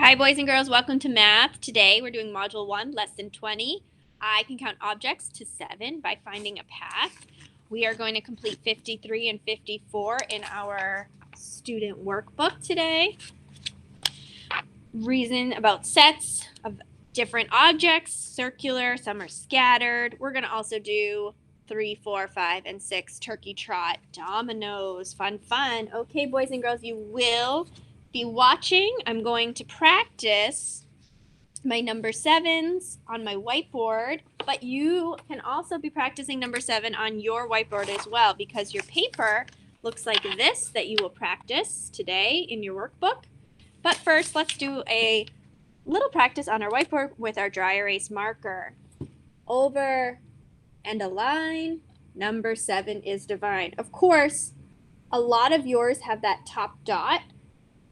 Hi, boys and girls. Welcome to math. Today we're doing Module 1, Lesson 20. I can count objects to 7 by finding a path. We are going to complete 53 and 54 in our student workbook today. Reason about sets of different objects, circular, some are scattered. We're going to also do 3, 4, 5, and 6 Turkey Trot dominoes. Fun, fun. Okay, boys and girls, you will be watching. I'm going to practice my number 7s on my whiteboard, but you can also be practicing number 7 on your whiteboard as well, because your paper looks like this that you will practice today in your workbook. But first, let's do a little practice on our whiteboard with our dry erase marker. Over and a line, number 7 is divine. Of course, a lot of yours have that top dot,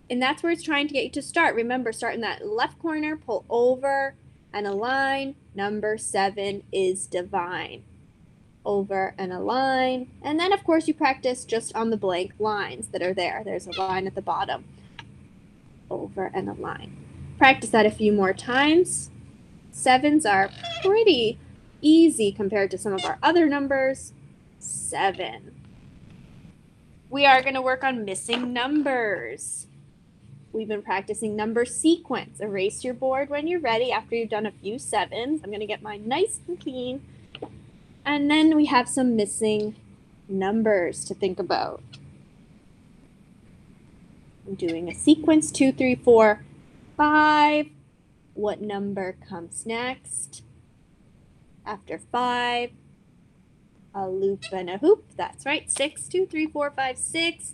and that's where it's trying to get you to start. Remember, start in that left corner, pull over and a line, number 7 is divine. Over and a line, and then of course you practice just on the blank lines that are there. There's a line at the bottom. Over and a line. Practice that a few more times. 7s are pretty easy compared to some of our other numbers. 7. We are going to work on missing numbers. We've been practicing number sequence. Erase your board when you're ready after you've done a few 7s. I'm going to get mine nice and clean. And then we have some missing numbers to think about. I'm doing a sequence, 2, 3, 4, 5. What number comes next? After 5, a loop and a hoop. That's right, 6, 2, 3, 4, 5, 6,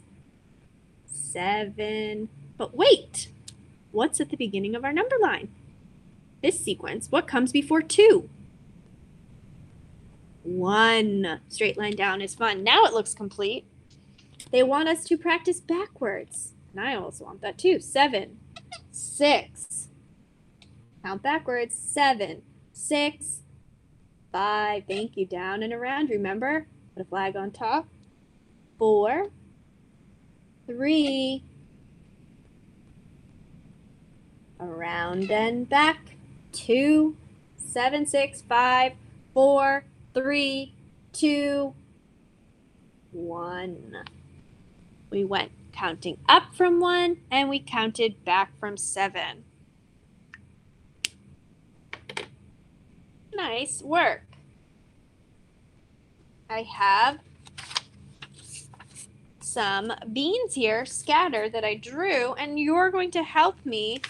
7. But wait, what's at the beginning of our number line? This sequence, what comes before 2? 1. Straight line down is fun. Now it looks complete. They want us to practice backwards. And I also want that too. 7, 6. Count backwards. 7, 6, 5. Thank you. Down and around. Remember, put a flag on top. 4, 3. Around and back. 2, 7, 6, 5, 4, 3, 2, 1. We went counting up from 1 and we counted back from 7. Nice work. I have some beans here scattered that I drew, and you're going to help me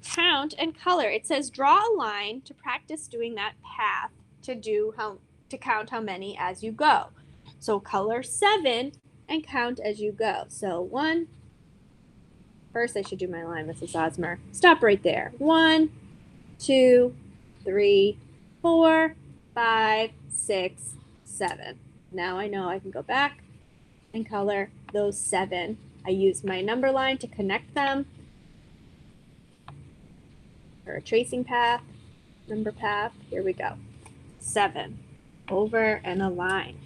count and color. It says draw a line to practice doing that path to count how many as you go. So color 7 and count as you go. So 1. First, I should do my line, Mrs. Osmer. Stop right there. 1, 2, 3, 4, 5, 6, 7. Now I know I can go back and color those 7. I used my number line to connect them. Or a tracing path, number path. Here we go. 7. Over and a line.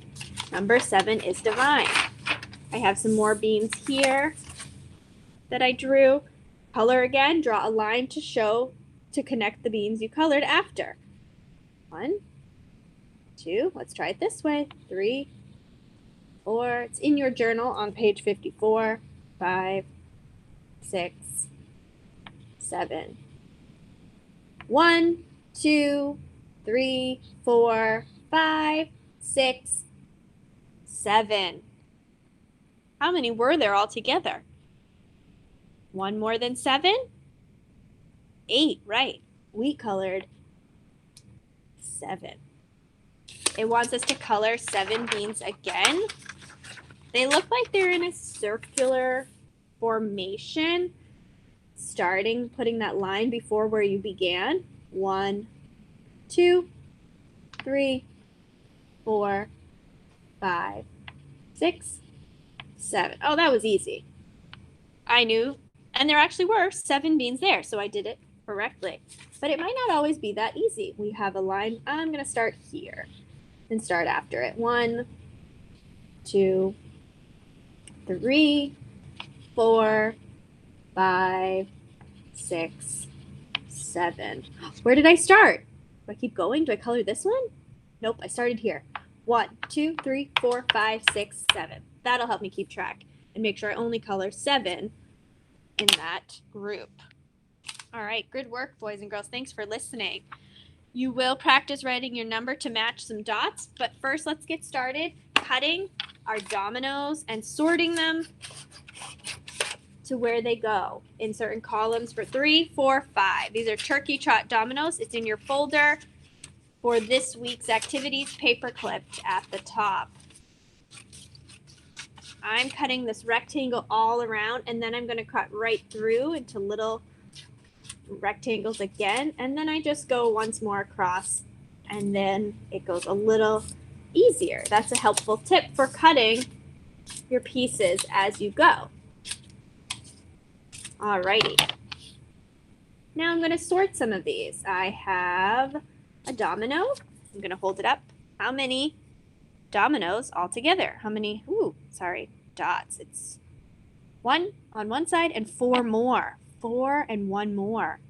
Number 7 is divine. I have some more beans here that I drew. Color again, draw a line to connect the beans you colored after. 1, 2, let's try it this way. 3, 4, it's in your journal on page 54. 5, 6, 7. 1, 2, 3, 4, 5, 6, 7. How many were there altogether? 1 more than 7? 8, right. We colored 7. It wants us to color 7 beans again. They look like they're in a circular formation, putting that line before where you began. 1, 2, 3, 4, 5, 6, 7. Oh, that was easy. I knew, and there actually were 7 beans there, so I did it correctly. But it might not always be that easy. We have a line. I'm going to start here and start after it. 1, 2, 3, 4, 5, 6, 7. Where did I start? Do I keep going? Do I color this one? Nope, I started here. 1, 2, 3, 4, 5, 6, 7. That'll help me keep track and make sure I only color 7 in that group. All right, good work, boys and girls. Thanks for listening. You will practice writing your number to match some dots, but first let's get started cutting our dominoes and sorting them to where they go in certain columns for 3, 4, 5. These are Turkey Trot dominoes. It's in your folder for this week's activities, paper clipped at the top. I'm cutting this rectangle all around, and then I'm going to cut right through into little rectangles again, and then I just go once more across, and then it goes a little easier. That's a helpful tip for cutting your pieces as you go. Alrighty. Now I'm going to sort some of these. I have a domino. I'm going to hold it up. How many dominoes altogether? How many, dots. It's 1 on one side and 4 more. 4 and 1 more.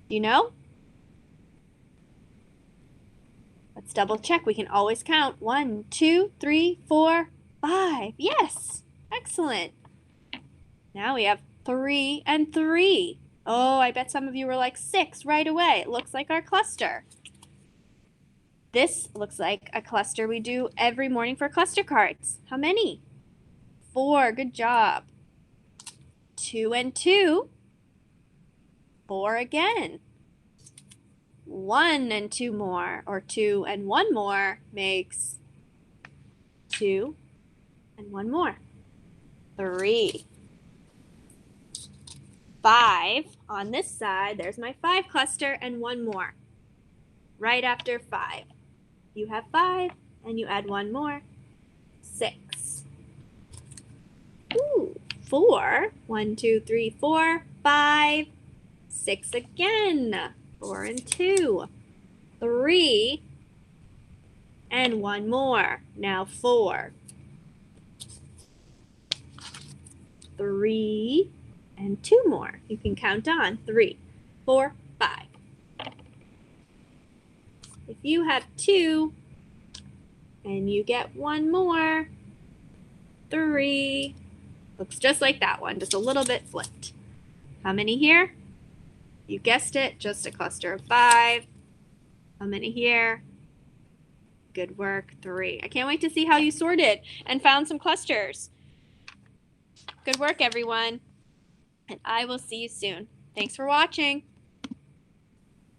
You know? Let's double check. We can always count. 1, 2, 3, 4, 5. Yes. Excellent. Now we have 3 and 3. Oh, I bet some of you were like 6 right away. It looks like our cluster. This looks like a cluster we do every morning for cluster cards. How many? 4. Good job. 2 and 2. 4 again. 1 and 2 more, or 2 and 1 more makes 2 and 1 more. 3. 5 on this side. There's my 5 cluster and 1 more. Right after 5. You have 5 and you add 1 more. 6. Ooh, 4. 1, 2, 3, 4, 5. 6 again. 4 and 2. 3 and 1 more. Now 4. 3 and 2 more. You can count on 3, 4, 5. If you have 2 and you get 1 more, 3. Looks just like that one, just a little bit flipped. How many here? You guessed it, just a cluster of 5. How many here? Good work, 3. I can't wait to see how you sorted and found some clusters. Good work, everyone. And I will see you soon. Thanks for watching.